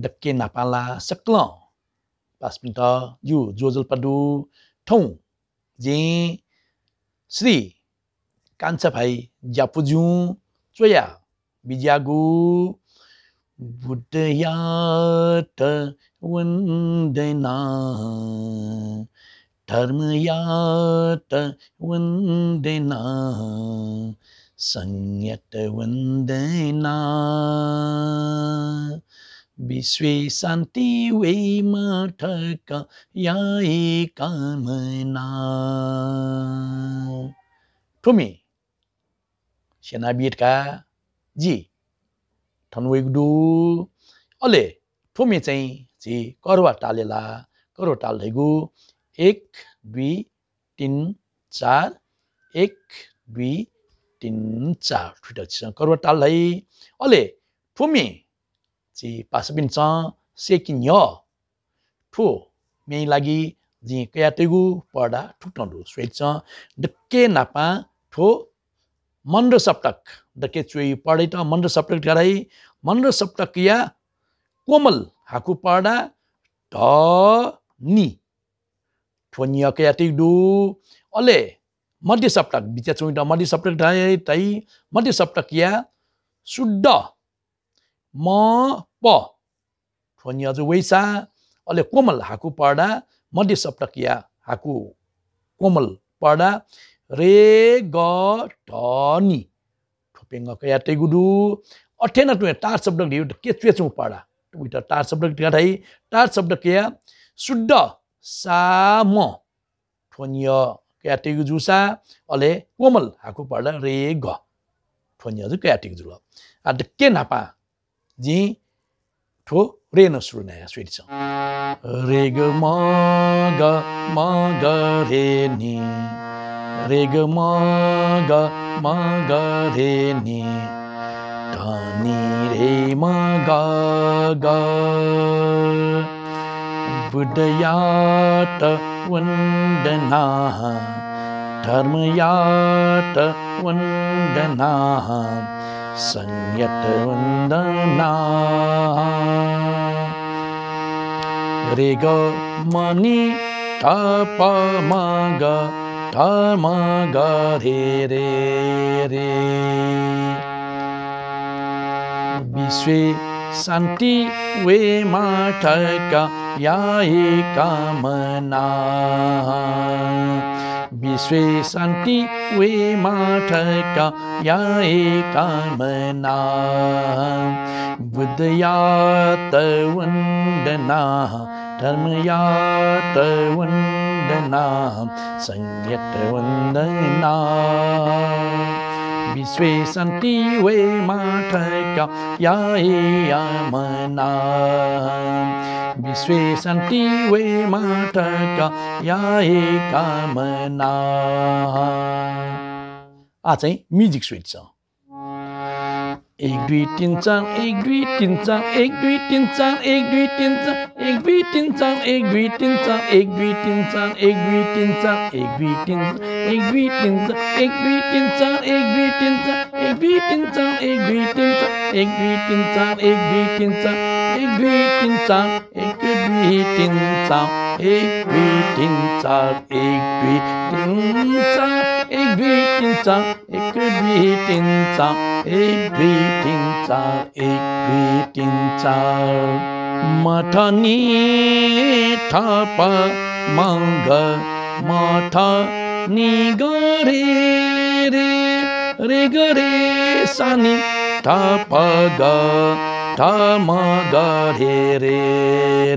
đಕ್ಕೆ napa saklo pas pinta yu jojol padu thong je Sri Kancha Bhai Japuju Choya Bijagu Buddhayata Vandana Dharmayata Vandana Sanyata Vandana Visve Santi Ve Mathaka Yai Kamana Thumi Senabirka Ji Thanwegdu Ole Thumi चाहिँ जी करवा टालेला करवा टालेगु 1 2 3 4 1 2 3 4 ठुटा करवा टालै अले थुमी जी पासबिन च sequin यो ठु मे लागि जी कयातेगु पडा ठुटंदु स्वेच डक्के नापा ठो मन्द सप्तक डक्के चुई पडै त मन्द सप्तक गराई मन्द सप्तक या कोमल हाकु पडा ध नि ठोनिया कयातेगु अले मध्य सप्तक बिचा चुई त मध्य सप्तक ढाई तै मध्य सप्तक या शुद्ध म प ठोनिया जो वैसा अले कोमल हाकु पडा मध्य सप्तक या हाकु कोमल पडा रे ग ध नि ठोपेंग कयातेगु दु अठेना टु तार शब्द दिउ के चुचु पडा उइटा तार शब्द ढाई तार शब्द के शुद्ध सा म ठोनिया कयातेगु जुसा अले कोमल हाकु पडा रे ग ठोनिया जो कयातेगु जुल आ डक्के नापा जी ठो रे न सुरु नया स्वीट छ रे ग म ग रे नि रे ग म ग रे नि ध नि रे म ग बुद्धयात वन्दना धर्मयात वन्दना संयत वन्दना रे ग मनि तप म ग धर्म ग रे रे रे विश्वे शान्ति वे माठका याई कामना विश्वे शान्ति वे माठका याई कामना बुद्धयात वन्दना धर्मयात वन्दना संयत वन्दना विश्वे शान्ति वे माठका याई कामना विश्वे शान्ति वे माठका याई कामना आ चाहिँ म्युजिक स्विट छ 1 2 3 4 1 2 3 4 1 2 3 4 1 2 3 4 1 2 3 4 1 2 3 4 1 2 3 4 1 2 3 4 1 2 3 1 2 3 4 1 2 3 4 1 2 3 4 1 2 3 4 1 2 3 4 1 2 3 4 1 2 3 4 1 2 3 4 1 2 3 4 1 2 3 4 1 2 3 4 1 2 3 4 1 2 3 4 1 2 3 4 1 2 3 4 मठनी थप मंग मठनी गरे रे रे गरे सानी थप ग थम गरे रे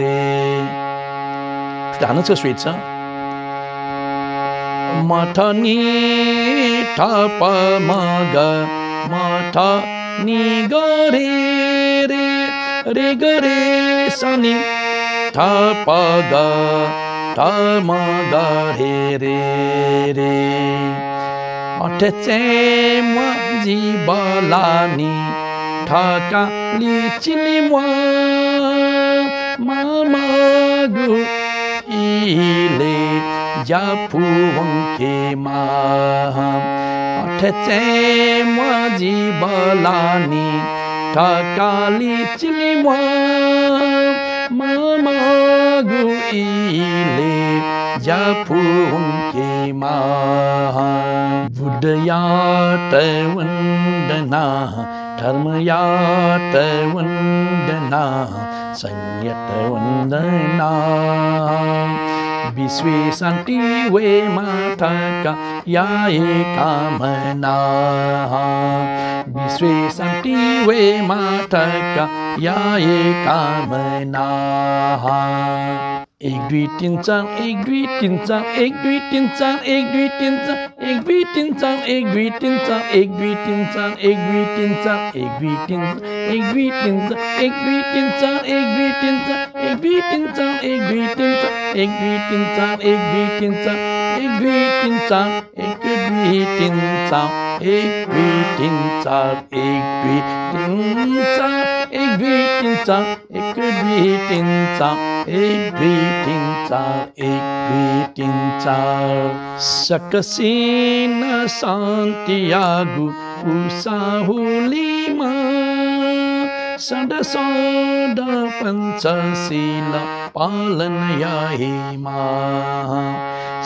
रे धान छ स्वीट छ मठनी थप मग मठ नि गरे रे रे गरे सनी थप ग थम गरे रे रे अठे म जीवलानी ठका लिचिली मामागु इले जाफु वंके मा अठे म जीवलानी ठका लिचिली ज्याफू उनके माँ बुद्धयात वंदना धर्मयात वंदना संयत वंदना विश्वे शांति वे माता का या कामना विश्वे शांति वे माता का या कामना एक दुई तीन चार एक दुई तीन चार एक दुई तीन चार एक दुई तीन चार एक दुई तीन चार एक दुई तीन चार एक दुई तीन चार एक दुई तीन चार एक दुई तीन एक दुई तीन चार एक दुई तीन चार एक दुई तीन चार एक दुई तीन चार एक दुई तीन चार एक दुई तीन चार एक दुई तीन चार एक दुई तीन चार एक दुई तीन चार एक दुई तीन चार एक दुई तीन चार एक दुई तीन चार एक दुई तीन चार एक दुई तीन चार एक दुई तीन चार सकसीन शान्तियागु उसाहुलीमा सदा सदा पंचशील पालन याहिमा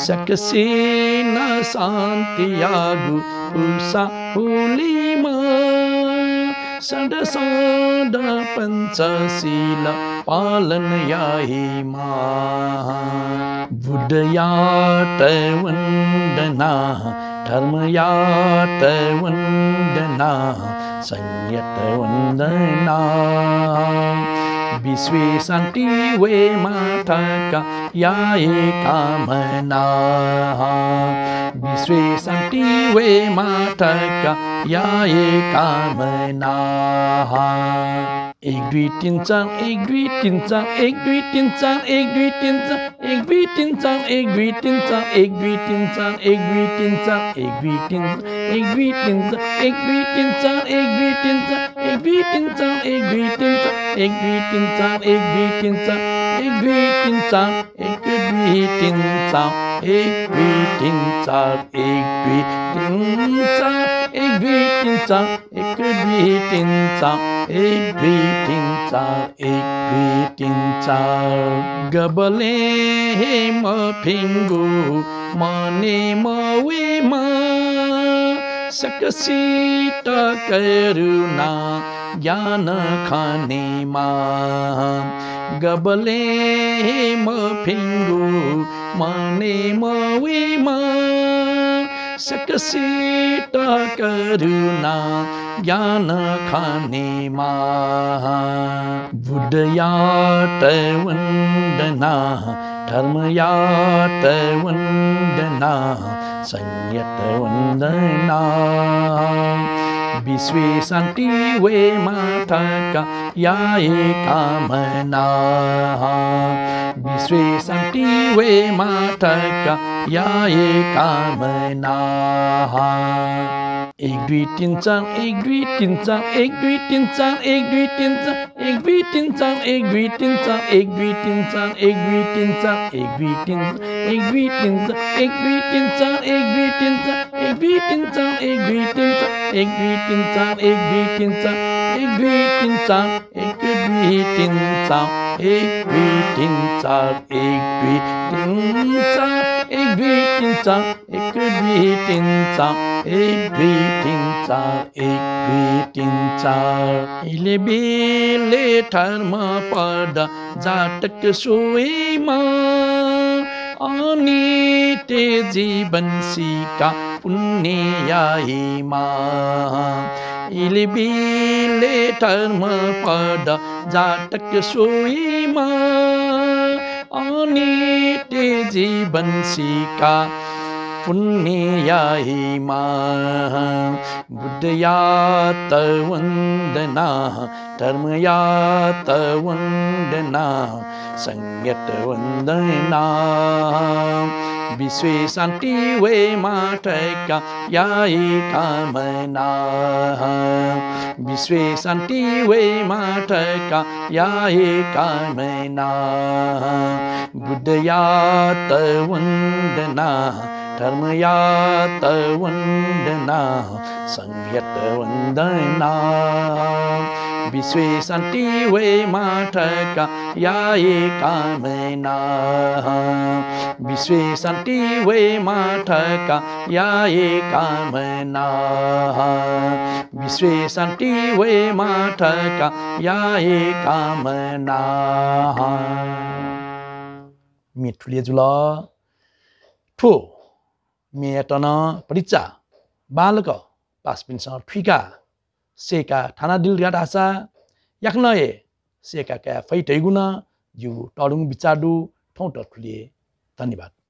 सकसीन शान्तियागु उसाहुलीमा सदा सदा पंचशील पालन याहिमा बुद्धयात वंदना धर्मयात वंदना संयत वंदना विश्वे शांति वे माता का या कामना विश्वे शांति वे माता का या कामना एक दुई तीन चार एक दुई तीन चार एक दुई तीन चार एक दुई तीन चार एक दुई तीन चार एक दुई तीन चार एक दुई तीन चार एक दुई तीन चार एक दुई तीन एक दुई तीन चार एक दुई तीन चार एक दुई तीन चार एक दुई तीन चार एक दुई तीन चार एक दुई तीन चार एक दुई तीन चार एक दुई तीन चार एक दुई तीन चार एक दुई तीन चार एक दुई तीन चार एक दुई तीन चार एक दुई तीन चार एक दुई तीन चार एक दुई तीन चार गबले हे म फिङ्गु मने मवे मा सकसित करुणा ज्ञान खाने मा गबले हे म फिङ्गु मने मवे मा सकसित करुणा ज्ञान खाने मा बुद्धयात वंदना धर्मयात वंदना संयत वंदना विश्वे शांति वे माता का या कामना विश्वे शांति वे माता का या कामना एक दुई तीन चार एक दुई तीन चार एक दुई तीन चार एक दुई तीन चार एक दुई तीन चार एक दुई तीन चार एक दुई तीन चार एक दुई तीन चार एक दुई तीन एक दुई तीन चार एक दुई तीन चार एक दुई तीन चार एक दुई तीन चार एक दुई तीन चार एक दुई तीन चार एक दुई तीन चार एक दुई तीन चार एक दुई तीन चार एक दुई तीन चार एक दुई तीन चार एक दुई तीन चार एक दुई तीन चार एक दुई तीन चार एक दुई तीन चार इले बेले ठारमा पर्दा जाटक सोएमा अनि ते जीवन सिका पुण्य याहिमा इले बेले ठारमा पर्दा जाटक सोएमा अनि ते जीवन सिका पुण्य याहिमा बुद्धयात वंदना धर्मयात वंदना संयत वंदना विश्वे शांति वे माता का या कामना विश्वे शांति वे माता का या कामना बुद्धयात वंदना धर्मयात वंदना संयत वंदना विश्व शान्ति वे माठका याए कामना विश्व शान्ति वे माठका याए कामना विश्व शान्ति वे माठका याए कामना मिठुले जुल ठो मेटन परिचा बालक पासपिनसँग ठुइका सेका थाना दिलगाट आशा याक्नए सेका क्या फैटैगुन जु टडुङ बिचाडु ठौँ ठुलिए धन्यवाद।